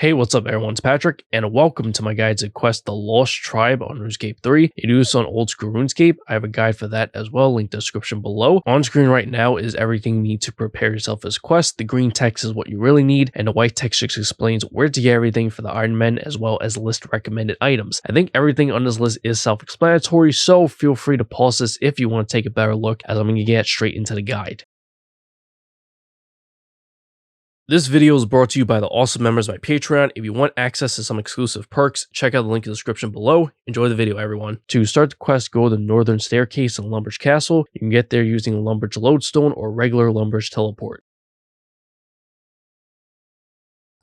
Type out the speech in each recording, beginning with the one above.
Hey, what's up everyone, it's Patrick, and welcome to my guide to quest the Lost Tribe on RuneScape 3. You do this on old school RuneScape. I have a guide for that as well, link in the description below. On screen right now is everything you need to prepare yourself for this quest. The green text is what you really need, and the white text just explains where to get everything for the Ironman as well as list recommended items. I think everything on this list is self-explanatory, so feel free to pause this if you want to take a better look, as I'm going to get straight into the guide. This video is brought to you by the awesome members of my Patreon. If you want access to some exclusive perks, check out the link in the description below. Enjoy the video, everyone. To start the quest, go to the northern staircase in Lumbridge Castle. You can get there using Lumbridge Lodestone or regular Lumbridge Teleport.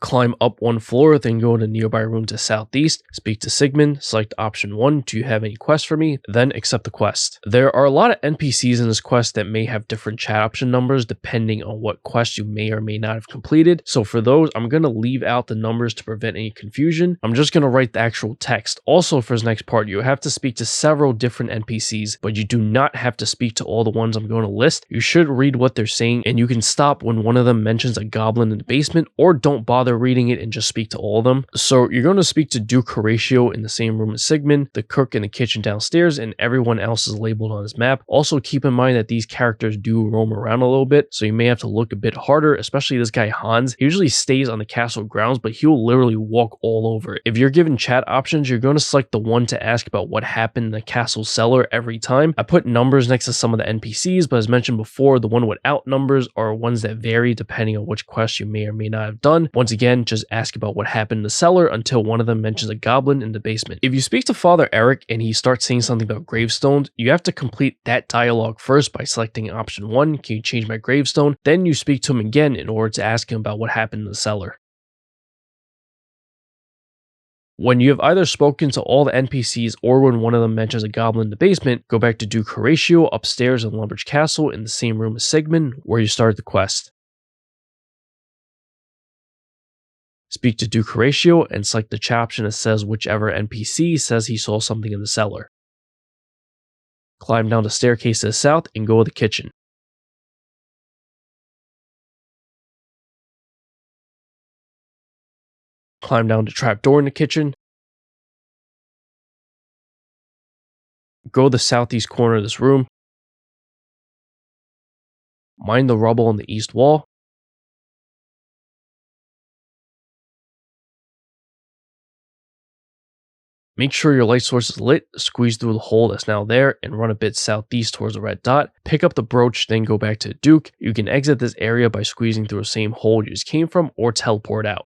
Climb up one floor, then go to the nearby room to southeast, speak to Sigmund, select option 1, do you have any quests for me, then accept the quest. There are a lot of NPCs in this quest that may have different chat option numbers depending on what quest you may or may not have completed, so for those I'm going to leave out the numbers to prevent any confusion. I'm just going to write the actual text. Also for this next part, you have to speak to several different NPCs, but you do not have to speak to all the ones I'm going to list. You should read what they're saying, and you can stop when one of them mentions a goblin in the basement, or don't bother reading it and just speak to all of them. So you're going to speak to Duke Horatio in the same room as Sigmund, the cook in the kitchen downstairs, and everyone else is labeled on his map. Also keep in mind that these characters do roam around a little bit, so you may have to look a bit harder, especially this guy Hans. He usually stays on the castle grounds, but he'll literally walk all over it. If you're given chat options, you're going to select the one to ask about what happened in the castle cellar every time. I put numbers next to some of the NPCs, but as mentioned before, the one without numbers are ones that vary depending on which quest you may or may not have done. Once again, just ask about what happened in the cellar until one of them mentions a goblin in the basement. If you speak to Father Eric and he starts saying something about gravestones, you have to complete that dialogue first by selecting option 1, can you change my gravestone? Then you speak to him again in order to ask him about what happened in the cellar. When you have either spoken to all the NPCs or when one of them mentions a goblin in the basement, go back to Duke Horatio upstairs in Lumbridge Castle in the same room as Sigmund, where you started the quest. Speak to Duke Horatio and select the chat option that says whichever NPC says he saw something in the cellar. Climb down the staircase to the south and go to the kitchen. Climb down the trapdoor in the kitchen. Go to the southeast corner of this room. Mine the rubble on the east wall. Make sure your light source is lit, squeeze through the hole that's now there, and run a bit southeast towards the red dot. Pick up the brooch, then go back to Duke. You can exit this area by squeezing through the same hole you just came from, or teleport out.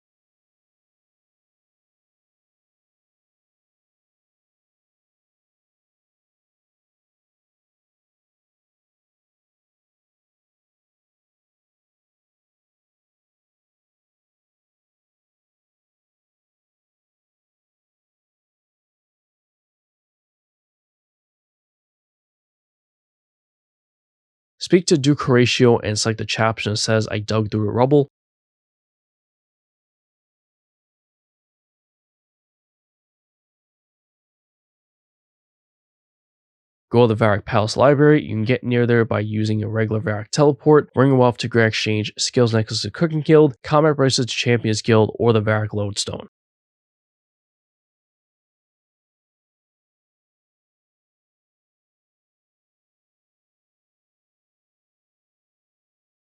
Speak to Duke Horatio and select the chat option that says I dug through the rubble. Go to the Varrock Palace Library. You can get near there by using a regular Varrock teleport, Ring of Wealth to Grand Exchange, Skills Necklace to Cooking Guild, Combat Bracelet to Champions Guild, or the Varrock Lodestone.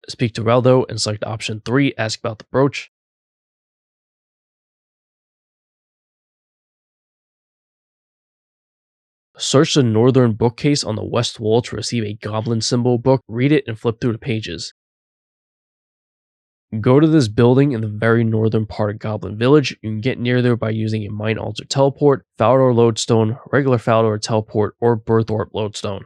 Speak to Reldo and select option 3, ask about the brooch. Search the northern bookcase on the west wall to receive a goblin symbol book, read it and flip through the pages. Go to this building in the very northern part of Goblin Village. You can get near there by using a Mine Altar Teleport, Falador Lodestone, regular Falador Teleport, or Birth Orb Lodestone.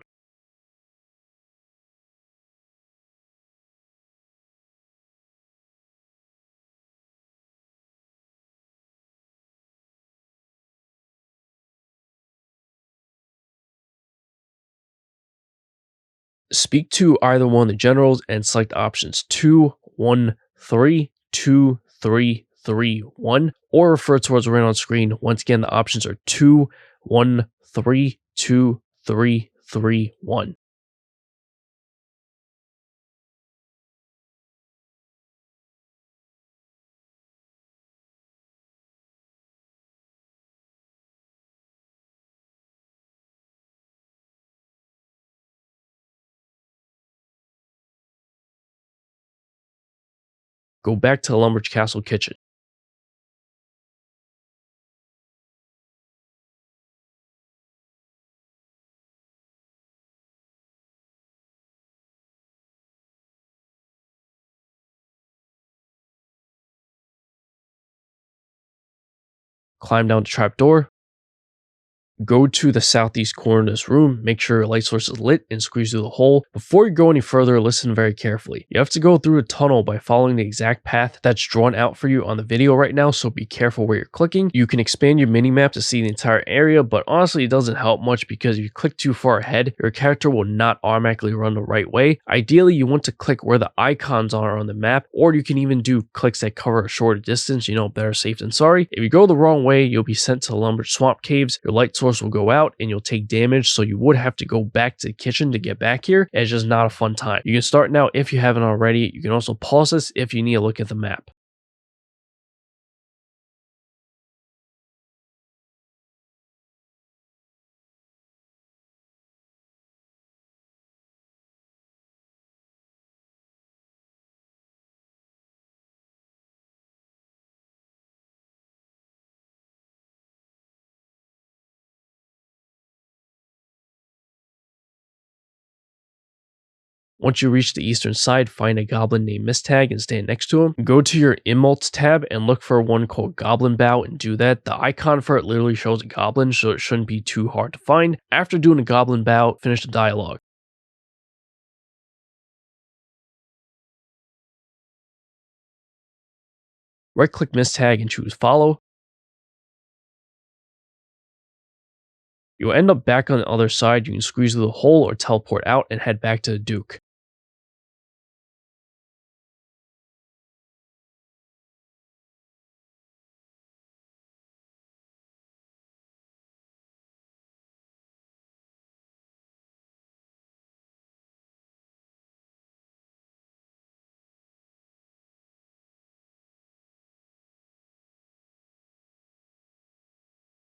Speak to either one of the generals and select options 2, 1, 3, 2, 3, 3, 1, or refer towards the right on screen. Once again, the options are 2, 1, 3, 2, 3, 3, 1. Go back to the Lumbridge Castle kitchen. Climb down the trapdoor. Go to the southeast corner of this room, make sure your light source is lit, and squeeze through the hole. Before you go any further, listen very carefully. You have to go through a tunnel by following the exact path that's drawn out for you on the video right now, so be careful where you're clicking. You can expand your minimap to see the entire area, but honestly it doesn't help much because if you click too far ahead, your character will not automatically run the right way. Ideally, you want to click where the icons are on the map, or you can even do clicks that cover a shorter distance, better safe than sorry. If you go the wrong way, you'll be sent to the Lumbridge Swamp Caves, your light source will go out and you'll take damage, so you would have to go back to the kitchen to get back here. It's just not a fun time. You can start now if you haven't already. You can also pause this if you need to look at the map. Once you reach the eastern side, find a goblin named Mistag and stand next to him. Go to your Emotes tab and look for one called Goblin Bow and do that. The icon for it literally shows a goblin, so it shouldn't be too hard to find. After doing a Goblin Bow, finish the dialogue. Right click Mistag and choose Follow. You'll end up back on the other side. You can squeeze through the hole or teleport out and head back to the Duke.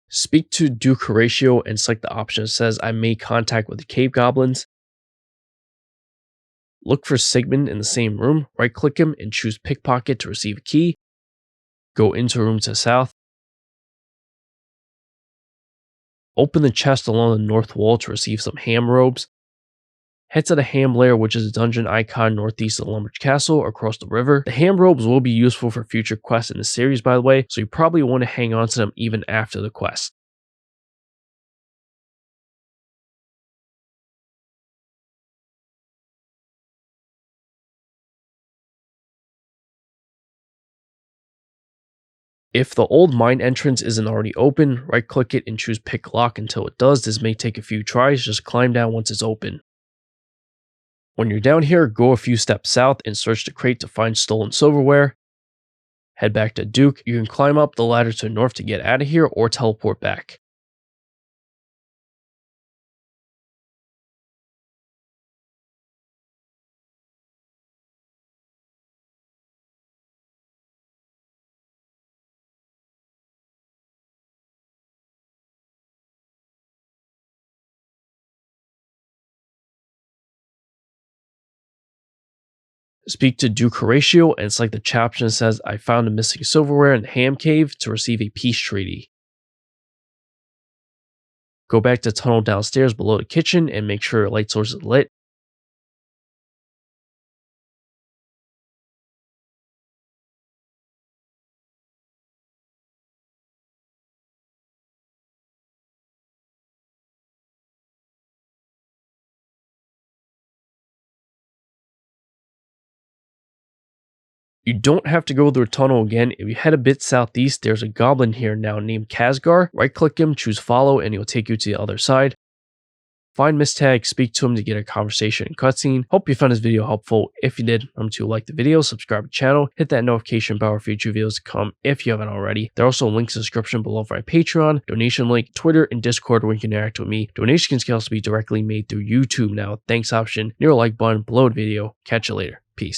Speak to Duke Horatio and select the option that says I made contact with the cave goblins. Look for Sigmund in the same room, right click him and choose Pickpocket to receive a key. Go into a room to the south. Open the chest along the north wall to receive some H.A.M robes. Head to the H.A.M lair, which is a dungeon icon northeast of Lumbridge Castle across the river. The H.A.M robes will be useful for future quests in the series, by the way, so you probably want to hang on to them even after the quest. If the old mine entrance isn't already open, right click it and choose Pick Lock until it does. This may take a few tries, just climb down once it's open. When you're down here, go a few steps south and search the crate to find stolen silverware. Head back to Duke. You can climb up the ladder to the north to get out of here or teleport back. Speak to Duke Horatio and select the chat option that says I found a missing silverware in the H.A.M cave to receive a peace treaty. Go back to the tunnel downstairs below the kitchen and make sure your light source is lit. You don't have to go through a tunnel again. If you head a bit southeast, there's a goblin here now named Khazgar. Right click him, choose follow, and he'll take you to the other side. Find Mistag, speak to him to get a conversation and cutscene. Hope you found this video helpful. If you did, remember to like the video, subscribe to the channel, hit that notification bell for future videos to come if you haven't already. There are also links in the description below for my Patreon, donation link, Twitter, and Discord where you can interact with me. Donations can also be directly made through YouTube now. Thanks option near the like button below the video. Catch you later. Peace.